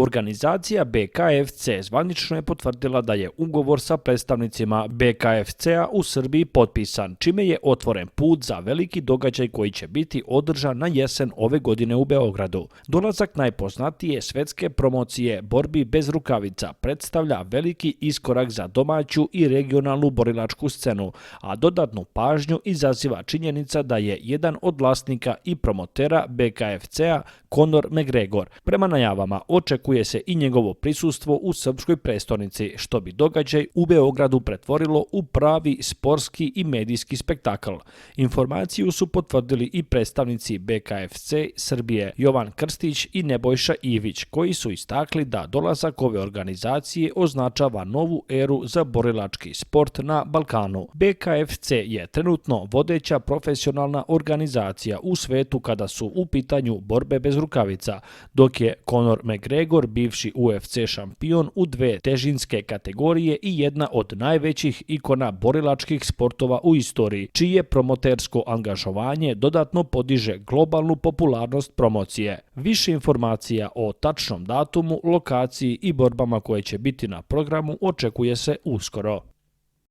Organizacija BKFC zvanično je potvrdila da je ugovor sa predstavnicima BKFC-a u Srbiji potpisan, čime je otvoren put za veliki događaj koji će biti održan na jesen ove godine u Beogradu. Dolazak najpoznatije svetske promocije borbi bez rukavica predstavlja veliki iskorak za domaću i regionalnu borilačku scenu, a dodatnu pažnju izaziva činjenica da je jedan od vlasnika i promotera BKFC-a Conor McGregor. Prema najavama očekuje se i njegovo prisustvo u srpskoj prestonici, što bi događaj u Beogradu pretvorilo u pravi sportski i medijski spektakl. Informaciju su potvrdili i predstavnici BKFC Srbije Jovan Krstić i Nebojša Ivić, koji su istakli da dolazak ove organizacije označava novu eru za borilački sport na Balkanu. BKFC je trenutno vodeća profesionalna organizacija u svetu kada su u pitanju borbe bez rukavica, dok je Conor McGregor bivši UFC šampion u dve težinske kategorije i jedna od najvećih ikona borilačkih sportova u istoriji, čije promotersko angažovanje dodatno podiže globalnu popularnost promocije. Više informacija o tačnom datumu, lokaciji i borbama koje će biti na programu očekuje se uskoro.